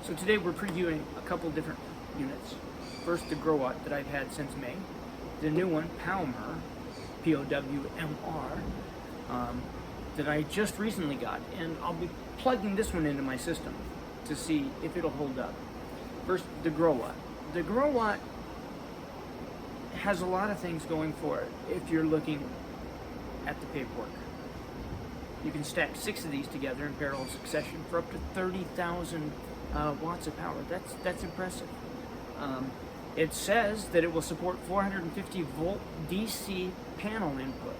So today we're previewing a couple different units. First, the GroWatt that I've had since May. The new one, PowMr, P-O-W-M-R, that I just recently got. And I'll be plugging this one into my system to see if it'll hold up. First, the GroWatt. The GroWatt has a lot of things going for it if you're looking at the paperwork. You can stack 6 of these together in parallel succession for up to 30,000 watts of power. That's impressive. It says that it will support 450 volt DC panel input.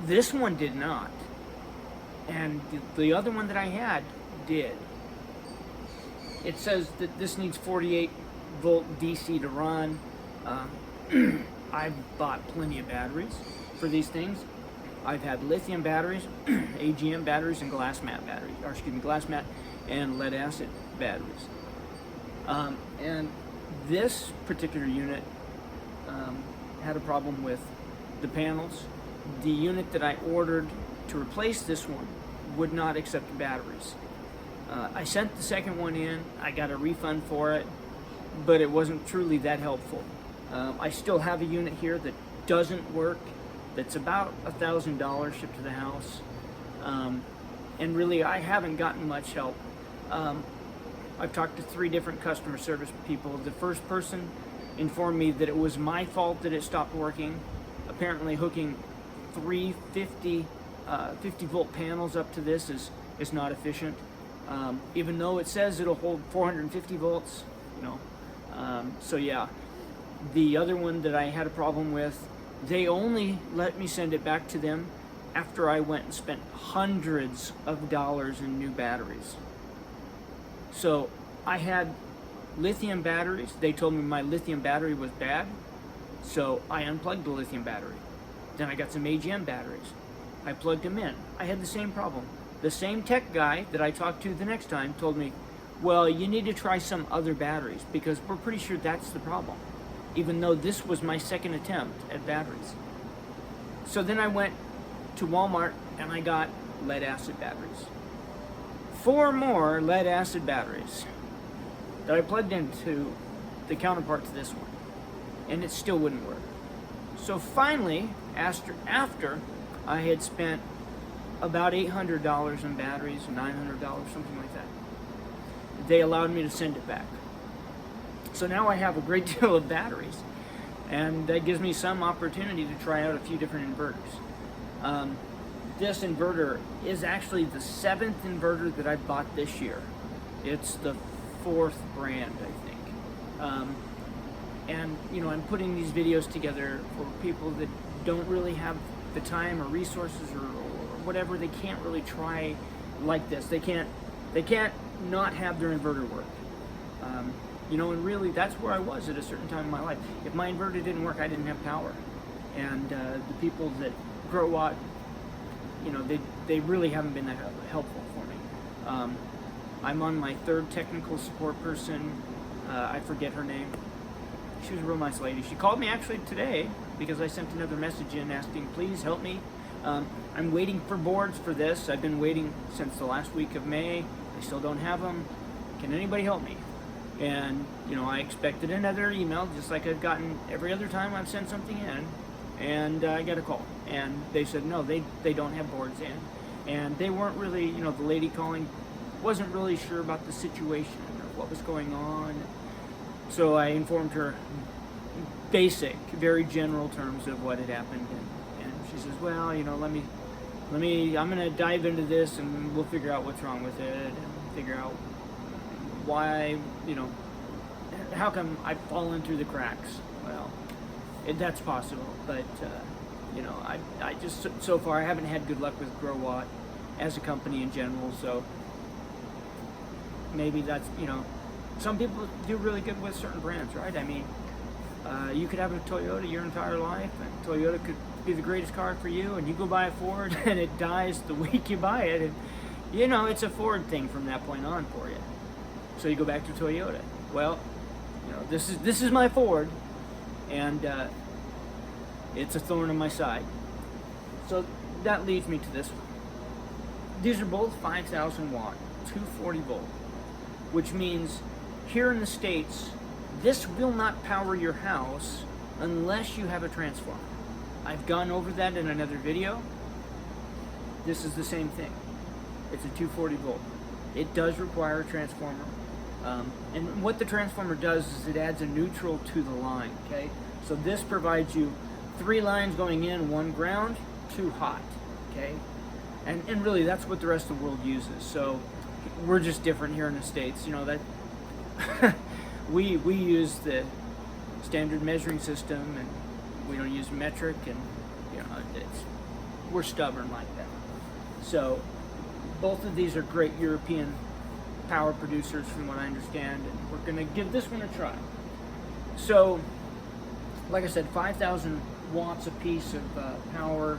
This one did not, and the other one that I had did. It says that this needs 48 volt DC to run. I've bought plenty of batteries for these things. I've had lithium batteries, AGM batteries, and glass mat batteries, or excuse me, glass mat and lead acid batteries. And this particular unit had a problem with the panels. The unit that I ordered to replace this one would not accept batteries. I sent the second one in, I got a refund for it, but it wasn't truly that helpful. I still have a unit here that doesn't work, that's about $1,000 shipped to the house, and really I haven't gotten much help. I've talked to 3 different customer service people. The first person informed me that it was my fault that it stopped working. Apparently hooking 350 50 volt panels up to this is not efficient, even though it says it'll hold 450 volts, you know. So yeah, the other one that I had a problem with, they only let me send it back to them after I went and spent hundreds of dollars in new batteries. So I had lithium batteries. They told me my lithium battery was bad, so I unplugged the lithium battery. Then I got some AGM batteries. I plugged them in. I had the same problem. The same tech guy that I talked to the next time told me, well, you need to try some other batteries because we're pretty sure that's the problem, even though this was my second attempt at batteries. So then I went to Walmart and I got lead acid batteries. 4 more lead acid batteries that I plugged into the counterpart to this one, and it still wouldn't work. So finally, after I had spent about $800 in batteries, $900, something like that, they allowed me to send it back. So now I have a great deal of batteries, and that gives me some opportunity to try out a few different inverters. This inverter is actually the 7th inverter that I bought this year. It's the 4th brand, I think. And you know, I'm putting these videos together for people that don't really have the time or resources or whatever. They can't really try like this. They can't not have their inverter work. You know, and really that's where I was at a certain time in my life. If my inverter didn't work, I didn't have power. And the people that GroWatt, you know, they really haven't been that helpful for me. I'm on my 3rd technical support person. I forget her name. She was a real nice lady. She called me actually today because I sent another message in asking, please help me. I'm waiting for boards for this. I've been waiting since the last week of May. I still don't have them. Can anybody help me? And you know, I expected another email just like I've gotten every other time I've sent something in, and I got a call and they said no, they don't have boards in, and they weren't really, you know, the lady calling wasn't really sure about the situation or what was going on. So I informed her basic, very general terms of what had happened, and she says, well, you know, let me I'm gonna dive into this and we'll figure out what's wrong with it and figure out why, you know, how come I've fallen through the cracks. Well, that's possible, but you know, I just, so far I haven't had good luck with GroWatt as a company in general, so maybe that's, you know, some people do really good with certain brands, right? I mean, you could have a Toyota your entire life, and Toyota could be the greatest car for you, and you go buy a Ford and it dies the week you buy it, and you know, it's a Ford thing from that point on for you. So you go back to Toyota. Well, you know, this is my Ford, and it's a thorn in my side. So that leads me to this one. These are both 5,000 watt, 240 volt. which means here in the States, this will not power your house unless you have a transformer. I've gone over that in another video. This is the same thing. It's a 240 volt. It does require a transformer. And what the transformer does is it adds a neutral to the line, okay? So this provides you 3 lines going in, 1 ground, 2 hot, okay? And really that's what the rest of the world uses. So we're just different here in the States, you know, that we use the standard measuring system, and we don't use metric, and you know, we're stubborn like that. So both of these are great European power producers from what I understand, and we're going to give this one a try. So like I said, 5,000 watts a piece of power.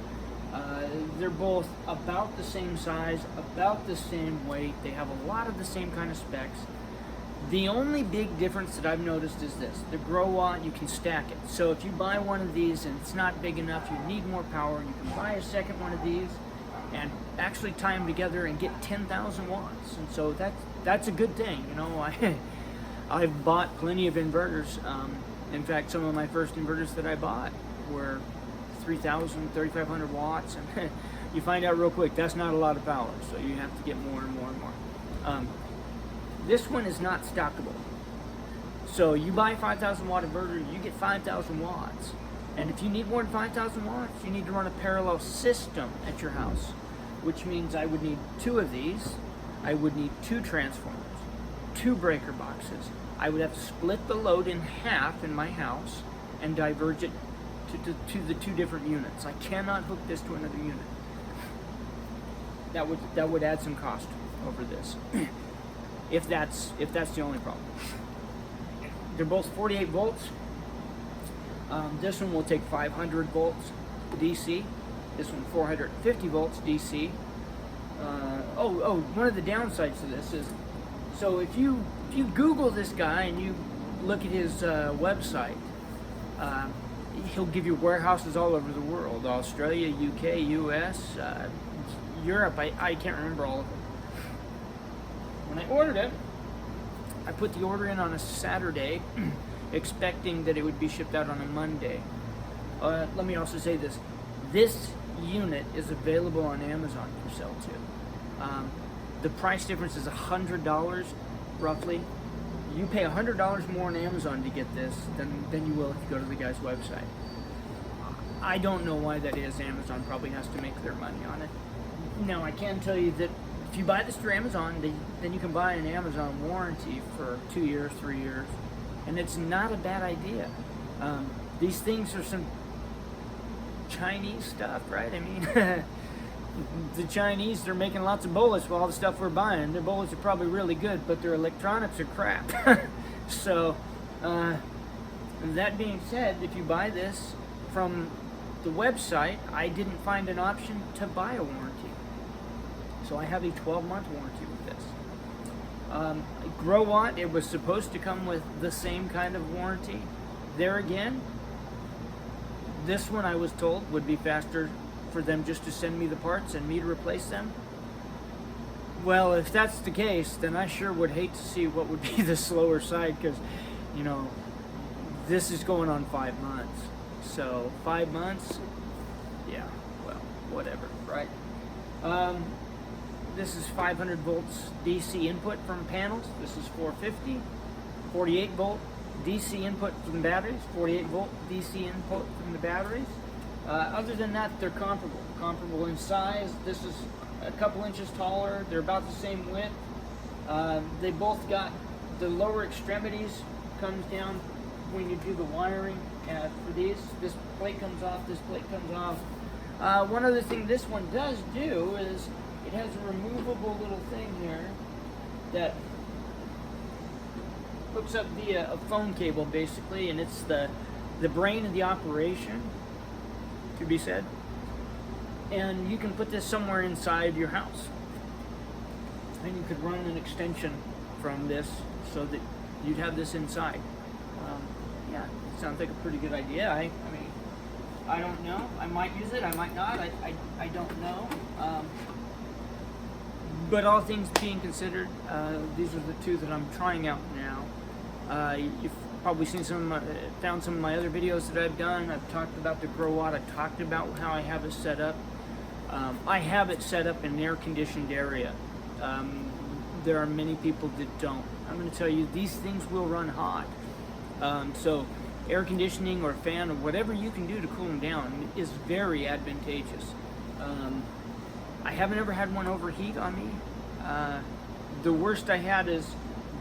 They're both about the same size, about the same weight. They have a lot of the same kind of specs. The only big difference that I've noticed is this: the GroWatt, you can stack it. So if you buy one of these and it's not big enough, you need more power, you can buy a second one of these and actually tie them together and get 10,000 watts. And so that's a good thing. You know, I've bought plenty of inverters. In fact, some of my first inverters that I bought were 3,000, 3,500 watts, and you find out real quick that's not a lot of power, so you have to get more and more and more. This one is not stackable. So you buy a 5,000 watt inverter, you get 5,000 watts. And if you need more than 5,000 watts, you need to run a parallel system at your house, which means I would need 2 of these. I would need 2 transformers, 2 breaker boxes. I would have to split the load in half in my house and diverge it to the 2 different units. I cannot hook this to another unit. That would add some cost over this. if that's the only problem. They're both 48 volts. This one will take 500 volts DC. This one 450 volts DC. One of the downsides to this is, so if you Google this guy and you look at his website, he'll give you warehouses all over the world: Australia, UK, US, Europe. I can't remember all of them. When I ordered it, I put the order in on a Saturday, expecting that it would be shipped out on a Monday. Let me also say this: this unit is available on Amazon for sale too. The price difference is $100 roughly. You pay $100 more on Amazon to get this than you will if you go to the guy's website. I don't know why that is. Amazon probably has to make their money on it. Now, I can tell you that if you buy this through Amazon, then you can buy an Amazon warranty for 2 years, 3 years, and it's not a bad idea. These things are some Chinese stuff, right? I mean, the Chinese, they're making lots of bullets for all the stuff we're buying. Their bullets are probably really good, but their electronics are crap. So, that being said, if you buy this from the website, I didn't find an option to buy a warranty. So I have a 12-month warranty with this. GroWatt, it was supposed to come with the same kind of warranty. There again, this one I was told would be faster for them just to send me the parts and me to replace them. Well, if that's the case, then I sure would hate to see what would be the slower side, because, you know, this is going on 5 months. So 5 months, yeah, well, whatever, right? This is 500 volts DC input from panels. This is 450, 48 volt DC input from batteries, 48 volt DC input from the batteries. Other than that, they're comparable in size. This is a couple inches taller. They're about the same width. They both got the lower extremities comes down when you do the wiring for these. This plate comes off, this plate comes off. One other thing this one does do is it has a removable little thing here that hooks up via a phone cable, basically, and it's the brain of the operation, to be said. And you can put this somewhere inside your house, and you could run an extension from this so that you'd have this inside. Yeah, it sounds like a pretty good idea. I mean, I don't know. I might use it. I might not. I don't know. But all things being considered, these are the two that I'm trying out now. You've probably seen found some of my other videos that I've done. I've talked about the GroWatt. I've talked about how I have it set up. I have it set up in an air-conditioned area. There are many people that don't. I'm going to tell you, these things will run hot. So air conditioning or a fan or whatever you can do to cool them down is very advantageous. I haven't ever had one overheat on me. The worst I had is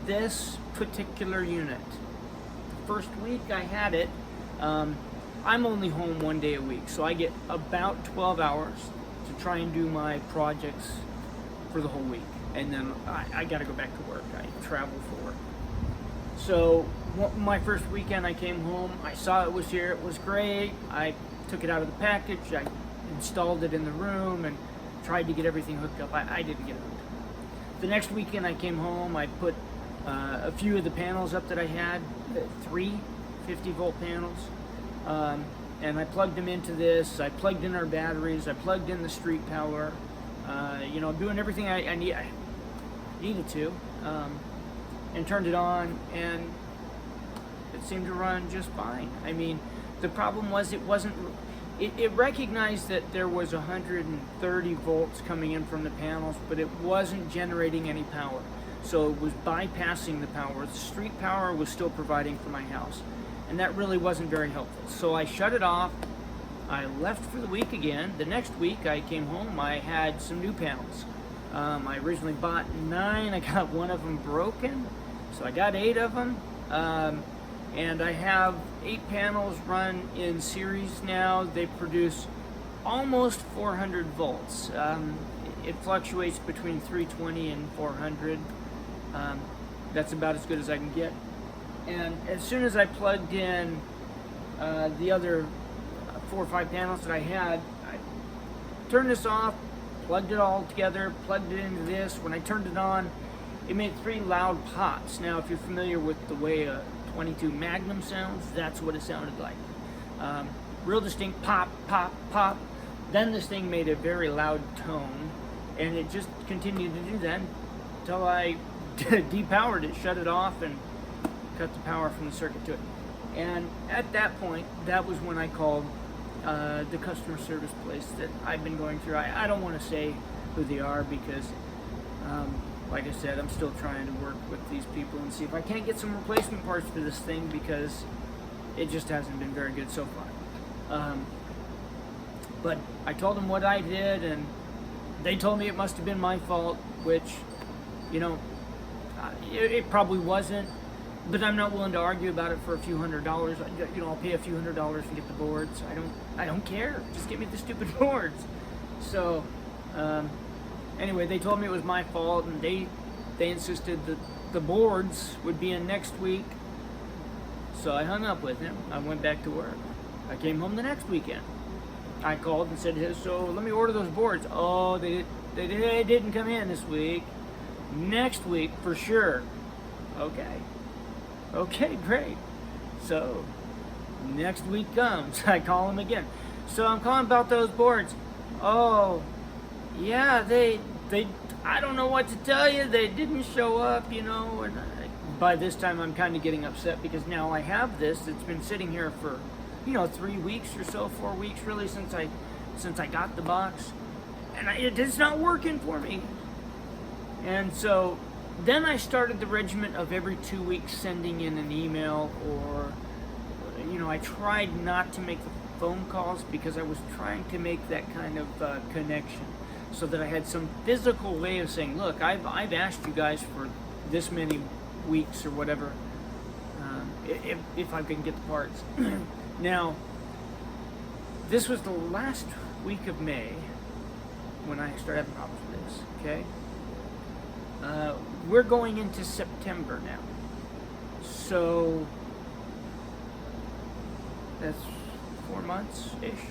this particular unit. The first week I had it, I'm only home 1 day a week, so I get about 12 hours to try and do my projects for the whole week. And then I gotta go back to work. I travel for work. So my first weekend I came home, I saw it was here, it was great. I took it out of the package, I installed it in the room and tried to get everything hooked up. I didn't get it hooked up. The next weekend I came home, I put a few of the panels up that I had, 3 50-volt panels, and I plugged them into this. I plugged in our batteries, I plugged in the street power, you know, doing everything I needed to, and turned it on, and it seemed to run just fine. I mean, the problem was it recognized that there was 130 volts coming in from the panels, but it wasn't generating any power. So it was bypassing the power. The street power was still providing for my house, and that really wasn't very helpful. So I shut it off. I left for the week again. The next week I came home, I had some new panels. I originally bought 9, I got one of them broken, so I got 8 of them. And I have 8 panels run in series now. They produce almost 400 volts. It fluctuates between 320 and 400. That's about as good as I can get. And as soon as I plugged in the other 4 or 5 panels that I had, I turned this off, plugged it all together, plugged it into this. When I turned it on, it made 3 loud pops. Now, if you're familiar with the way a 22 Magnum sounds, that's what it sounded like. Real distinct pop, pop, pop. Then this thing made a very loud tone, and it just continued to do that until I depowered it, shut it off, and cut the power from the circuit to it. And at that point, that was when I called the customer service place that I've been going through. I don't want to say who they are because, like I said, I'm still trying to work with these people and see if I can't get some replacement parts for this thing because it just hasn't been very good so far. But I told them what I did, and they told me it must have been my fault, which, you know, it probably wasn't, but I'm not willing to argue about it for a few $100s. You know, I'll pay a few $100s to get the boards. I don't care. Just give me the stupid boards. So, anyway, they told me it was my fault, and they insisted that the boards would be in next week. So I hung up with him. I went back to work. I came home the next weekend. I called and said, hey, so let me order those boards. Oh, they didn't come in this week. Next week for sure. Okay, great. So next week comes. I call him again. So I'm calling about those boards. Oh, yeah, I don't know what to tell you. They didn't show up, you know. And by this time, I'm kind of getting upset because now I have this. It's been sitting here for, you know, 3 weeks or so, 4 weeks really since I got the box, and it's not working for me. And so then I started the regimen of every 2 weeks sending in an email, or, you know, I tried not to make the phone calls because I was trying to make that kind of connection, so that I had some physical way of saying, look, I've asked you guys for this many weeks or whatever, if I can get the parts. Now, this was the last week of May when I started having problems with this, okay? We're going into September now. So, that's 4 months-ish,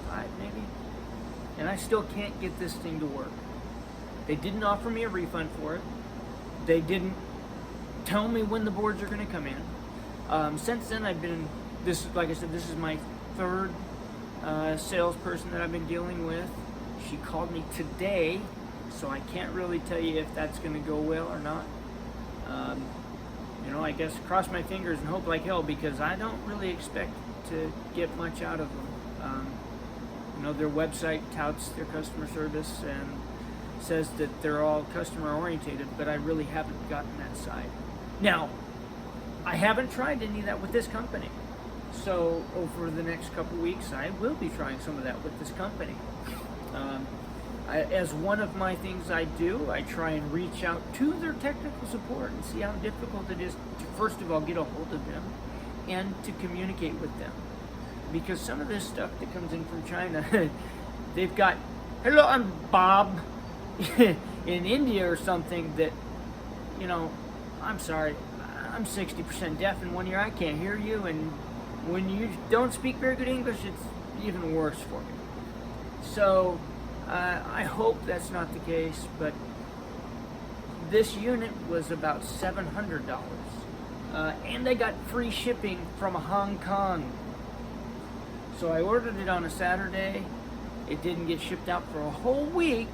5 maybe. And I still can't get this thing to work. They didn't offer me a refund for it. They didn't tell me when the boards are going to come in. Since then, like I said, this is my 3rd salesperson that I've been dealing with. She called me today So I can't really tell you if that's going to go well or not. You know, I guess cross my fingers and hope like hell, because I don't really expect to get much out of them. You know, their website touts their customer service and says that they're all customer orientated, but I really haven't gotten that side. Now, I haven't tried any of that with this company. So over the next couple weeks, I will be trying some of that with this company. As one of my things I do, I try and reach out to their technical support and see how difficult it is to, first of all, get a hold of them and to communicate with them. Because some of this stuff that comes in from China, they've got, hello, I'm Bob, in India or something that, you know, I'm sorry, I'm 60% deaf in one ear, I can't hear you, and when you don't speak very good English, it's even worse for me. So, I hope that's not the case, but this unit was about $700, and I got free shipping from Hong Kong. So I ordered it on a Saturday. It didn't get shipped out for a whole week.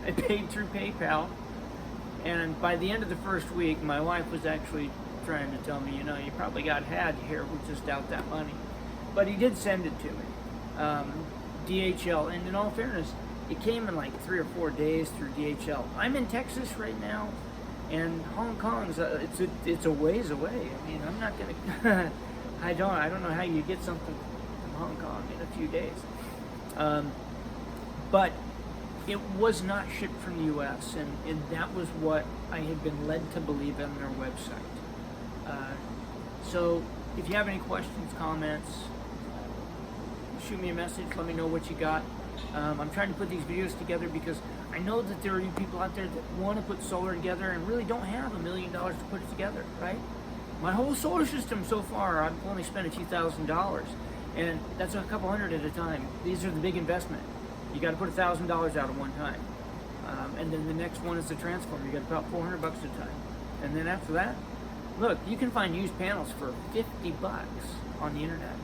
I paid through PayPal, and by the end of the first week, my wife was actually trying to tell me, you know, you probably got had here, we're just out that money. But he did send it to me, DHL, and in all fairness, it came in like 3 or 4 days through DHL. I'm in Texas right now, and Hong Kong's it's a ways away. I mean, I'm not gonna I don't know how you get something from Hong Kong in a few days. But it was not shipped from the U.S., and that was what I had been led to believe on their website. So if you have any questions, comments, shoot me a message, let me know what you got. I'm trying to put these videos together because I know that there are people out there that want to put solar together and really don't have $1 million to put it together, right? My whole solar system so far, I've only spent a few $1,000s, and that's a couple hundred at a time. These are the big investment. You got to put $1,000 out at one time, and then the next one is the transformer. You got about $400 at a time, and then after that, look, you can find used panels for $50 on the internet,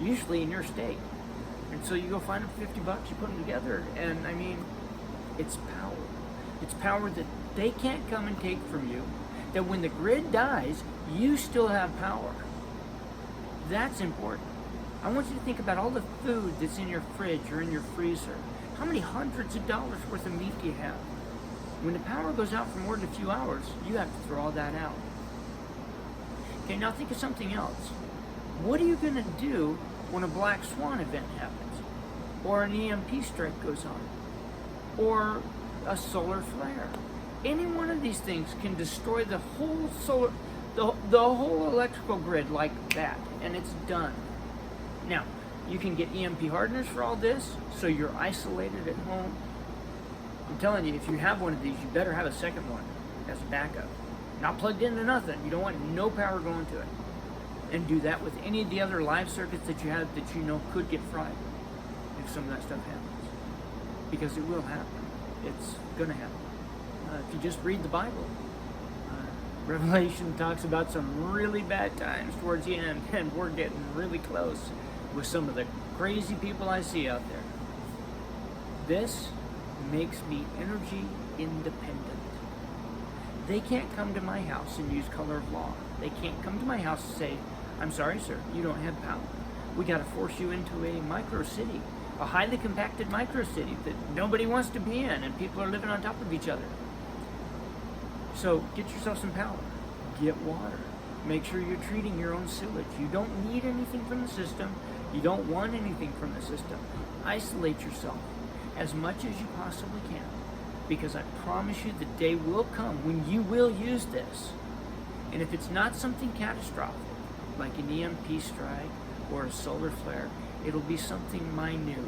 usually in your state. And so you go find them for $50, you put them together, and I mean, it's power. It's power that they can't come and take from you, that when the grid dies, you still have power. That's important. I want you to think about all the food that's in your fridge or in your freezer. How many hundreds of dollars worth of meat do you have? When the power goes out for more than a few hours, you have to throw all that out. Okay, now think of something else. What are you going to do when a black swan event happens, or an EMP strike goes on, or a solar flare? Any one of these things can destroy the whole the whole electrical grid like that, and it's done. Now, you can get EMP hardeners for all this, so you're isolated at home. I'm telling you, if you have one of these, you better have a second one as a backup. Not plugged into nothing. You don't want no power going to it. And do that with any of the other live circuits that you have that you know could get fried if some of that stuff happens. Because it will happen. It's going to happen. If you just read the Bible, Revelation talks about some really bad times towards the end, and we're getting really close with some of the crazy people I see out there. This makes me energy independent. They can't come to my house and use color of law. They can't come to my house and say, I'm sorry, sir, you don't have power. We got to force you into a micro city, a highly compacted micro city that nobody wants to be in, and people are living on top of each other. So get yourself some power. Get water. Make sure you're treating your own sewage. You don't need anything from the system. You don't want anything from the system. Isolate yourself as much as you possibly can, because I promise you the day will come when you will use this. And if it's not something catastrophic, like an EMP strike or a solar flare, it'll be something minute.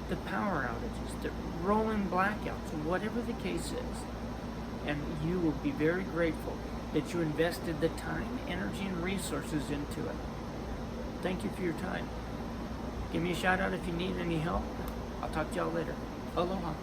The power outages, the rolling blackouts, whatever the case is. And you will be very grateful that you invested the time, energy, and resources into it. Thank you for your time. Give me a shout out if you need any help. I'll talk to y'all later. Aloha.